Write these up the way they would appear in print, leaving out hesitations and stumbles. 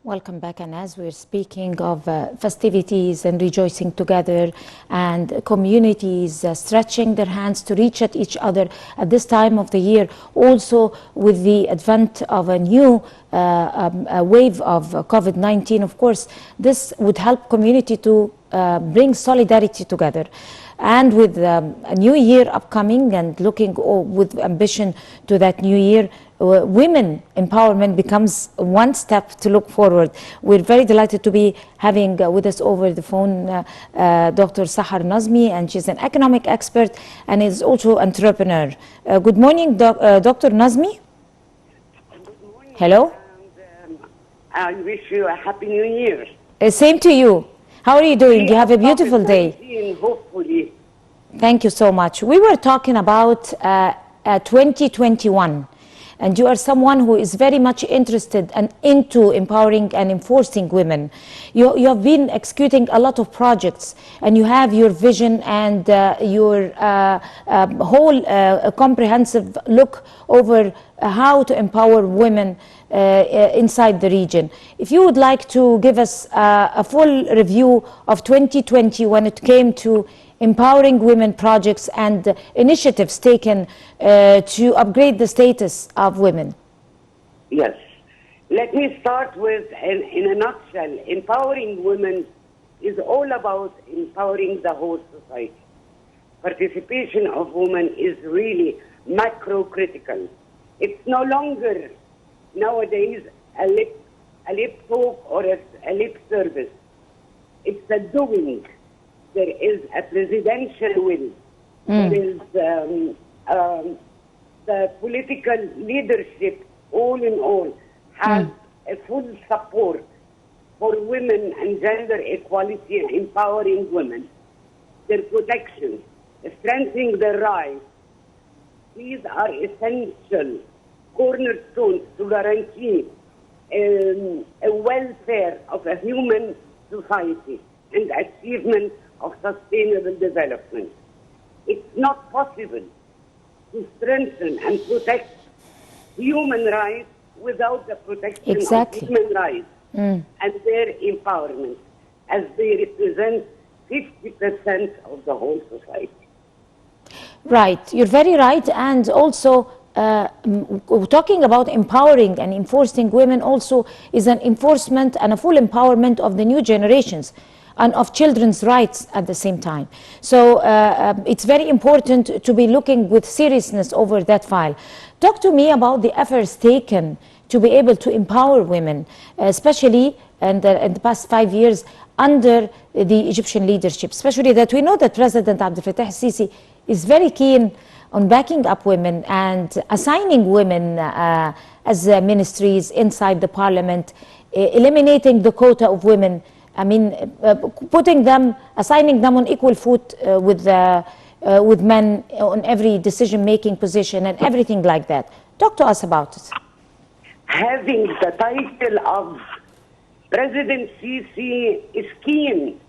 Welcome back, and as we're speaking of festivities and rejoicing together and communities stretching their hands to reach at each other at this time of the year, also with the advent of a new wave of COVID-19, of course, this would help community to bring solidarity together. And with a new year upcoming and looking with ambition to that new year, women empowerment becomes one step to look forward. We're very delighted to be having with us over the phone Dr. Sahar Nazmy, and she's an economic expert and is also entrepreneur. Good morning, Dr. Nazmy. Good morning. Hello. And, I wish you a happy new year. Same to you. How are you doing? You have a beautiful day. Hopefully. Thank you so much. We were talking about 2021. And you are someone who is very much interested and into empowering and enforcing women. You have been executing a lot of projects, and you have your vision and your whole comprehensive look over how to empower women inside the region. If you would like to give us a full review of 2020 when it came to empowering women projects and initiatives taken to upgrade the status of women. Yes. Let me start with, in a nutshell, empowering women is all about empowering the whole society. Participation of women is really macro-critical. It's no longer nowadays a lip talk or a lip service. It's a doing. There is a presidential will. There is the political leadership, all in all, has a full support for women and gender equality and empowering women, their protection, strengthening their rights. These are essential cornerstones to guarantee a welfare of a human society and achievement of sustainable development. It's not possible to strengthen and protect human rights without the protection of human rights and their empowerment, as they represent 50% of the whole society. Right, you're very right. And also talking about empowering and enforcing women also is an enforcement and a full empowerment of the new generations and of children's rights at the same time. So it's very important to be looking with seriousness over that file. Talk to me about the efforts taken to be able to empower women, especially in the past 5 years under the Egyptian leadership, especially that we know that President Abdel Fattah al-Sisi is very keen on backing up women and assigning women as ministries inside the parliament, eliminating the quota of women. I mean, assigning them on equal foot with men on every decision-making position and everything like that. Talk to us about it. Having the title of President Sisi is keen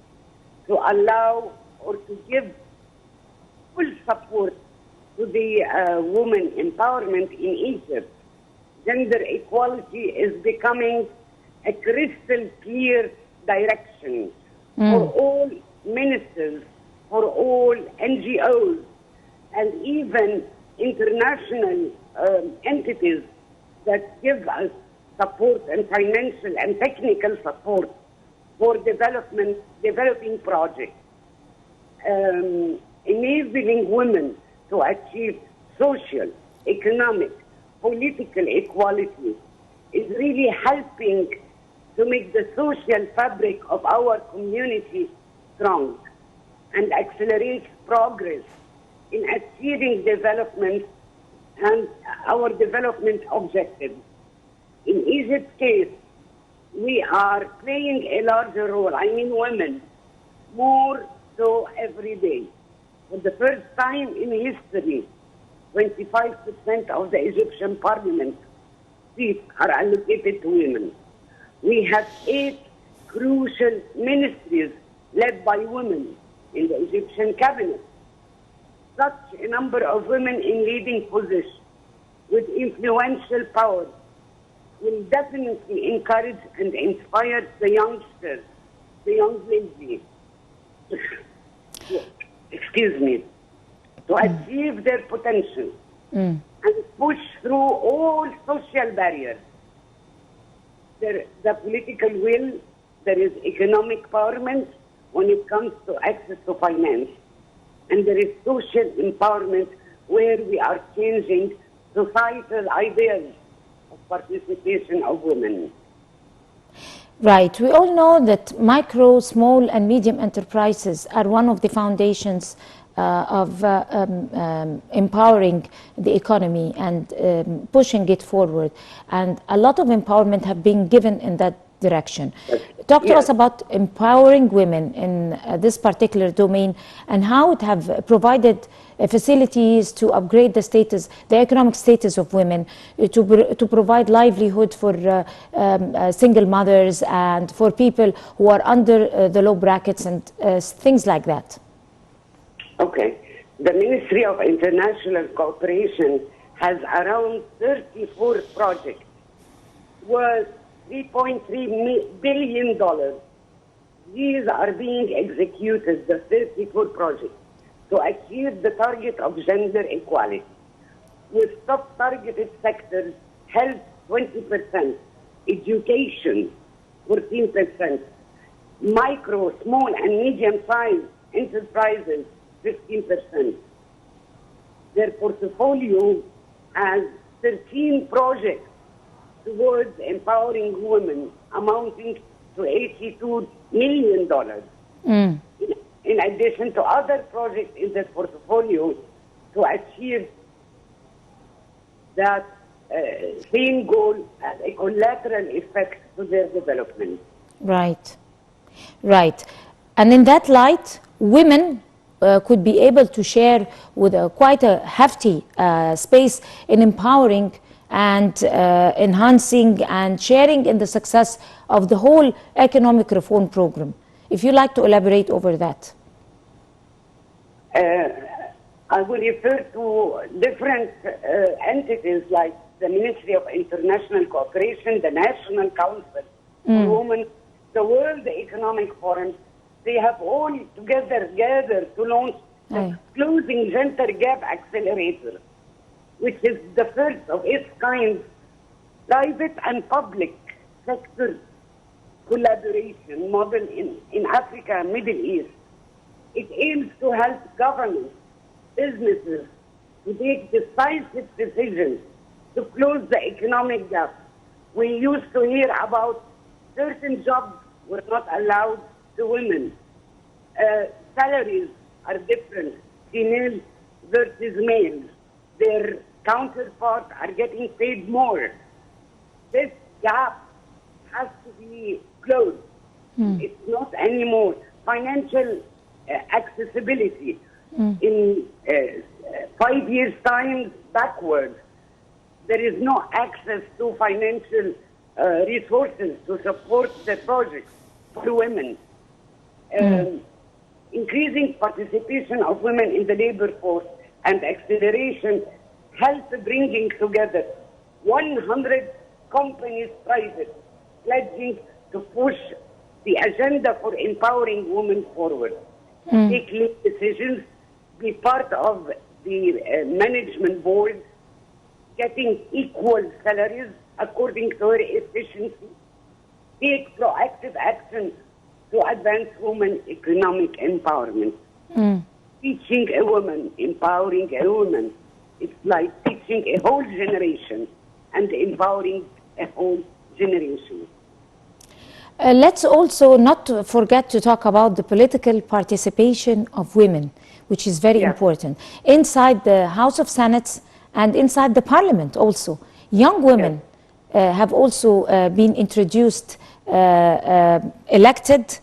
to allow or to give full support to the women empowerment in Egypt. Gender equality is becoming a crystal clear direction for all ministers, for all NGOs, and even international entities that give us support and financial and technical support for developing projects. Enabling women to achieve social, economic, political equality is really helping to make the social fabric of our community strong and accelerate progress in achieving development and our development objectives. In Egypt's case, we are playing a larger role, I mean women, more so every day. For the first time in history, 25% of the Egyptian parliament seats are allocated to women. We have 8 crucial ministries led by women in the Egyptian cabinet. such a number of women in leading positions with influential power will definitely encourage and inspire the youngsters, the young ladies, excuse me, to achieve their potential and push through all social barriers. The political will, there is economic empowerment when it comes to access to finance, and there is social empowerment where we are changing societal ideas of participation of women. Right. We all know that micro, small, and medium enterprises are one of the foundations of empowering the economy and pushing it forward. And a lot of empowerment have been given in that direction. Talk to us about empowering women in this particular domain and how it have provided facilities to upgrade the status, the economic status of women, to provide livelihood for single mothers and for people who are under the low brackets and things like that. Okay. The Ministry of International Cooperation has around 34 projects worth $3.3 billion. These are being executed, the 34 projects, to achieve the target of gender equality. With sub-targeted sectors, health 20%, education 14%, micro, small and medium-sized enterprises 15%. Their portfolio has 13 projects towards empowering women amounting to $82 million. In addition to other projects in their portfolio to achieve that same goal as a collateral effect to their development. Right, right. And in that light, women could be able to share with quite a hefty space in empowering and enhancing and sharing in the success of the whole economic reform program. If you like to elaborate over that. I will refer to different entities like the Ministry of International Cooperation, the National Council for Women, the World Economic Forum. They have all together gathered to launch the Closing Gender Gap Accelerator, which is the first of its kind private and public sector collaboration model in Africa and Middle East. It aims to help governments, businesses to take decisive decisions to close the economic gap. We used to hear about certain jobs were not allowed to women. Salaries are different, female versus male. Their counterparts are getting paid more. This gap has to be closed. It's not anymore financial accessibility. In 5 years' time backwards, there is no access to financial resources to support the projects for women. Increasing participation of women in the labor force and acceleration help bringing together 100 companies private, pledging to push the agenda for empowering women forward. Take lead decisions, be part of the management board, getting equal salaries according to her efficiency, take proactive action to advance women economic empowerment. Teaching a woman, empowering a woman, it's like teaching a whole generation and empowering a whole generation. Let's also not forget to talk about the political participation of women, which is very important. Inside the House of Senate and inside the Parliament also. Young women have also been introduced, elected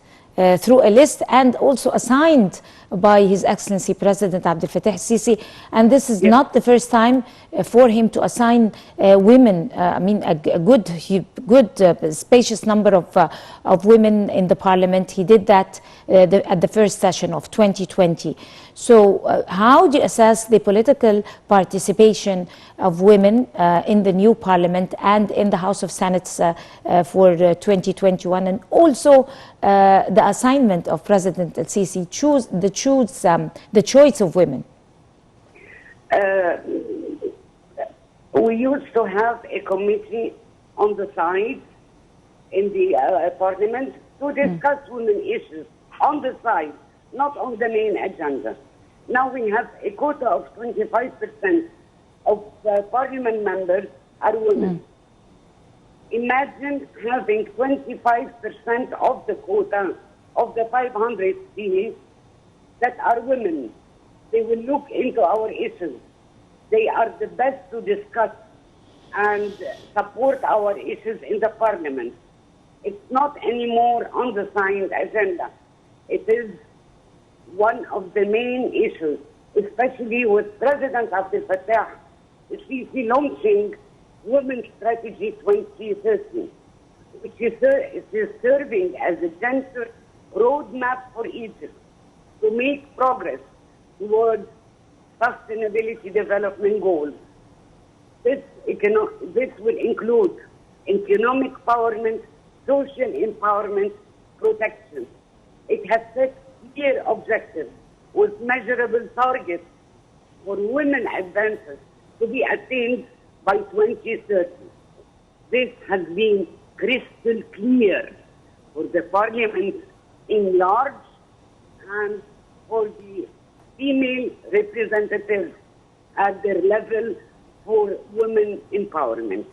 through a list and also assigned by His Excellency President Abdel Fattah Sisi, and this is not the first time for him to assign women. I mean, a good spacious number of women in the Parliament. He did that at the first session of 2020. So how do you assess the political participation of women in the new parliament and in the House of Senates for 2021, and also the assignment of President El-Sisi, the choice of women? We used to have a committee on the side in the parliament to discuss women issues on the side, not on the main agenda. Now we have a quota of 25% of the parliament members are women. Imagine having 25% of the quota of the 500 seats that are women. They will look into our issues. They are the best to discuss and support our issues in the parliament. It's not anymore on the side agenda. It is one of the main issues, especially with President Abdel Fattah el-Sisi launching Women's Strategy 2030, which is serving as a gender roadmap for Egypt to make progress towards sustainability development goals. This will include economic empowerment, social empowerment, protection. It has set clear objectives with measurable targets for women advances to be attained by 2030. This has been crystal clear for the parliament in large and for the female representatives at their level for women empowerment.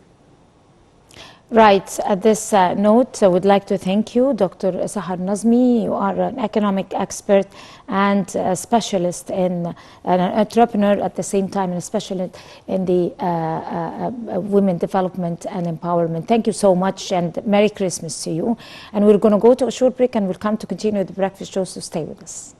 Right. At this note, I would like to thank you, Dr. Sahar Nazmy. You are an economic expert and a specialist in an entrepreneur at the same time, and a specialist in the women development and empowerment. Thank you so much, and Merry Christmas to you. And we're going to go to a short break, and we'll come to continue the breakfast show, so stay with us.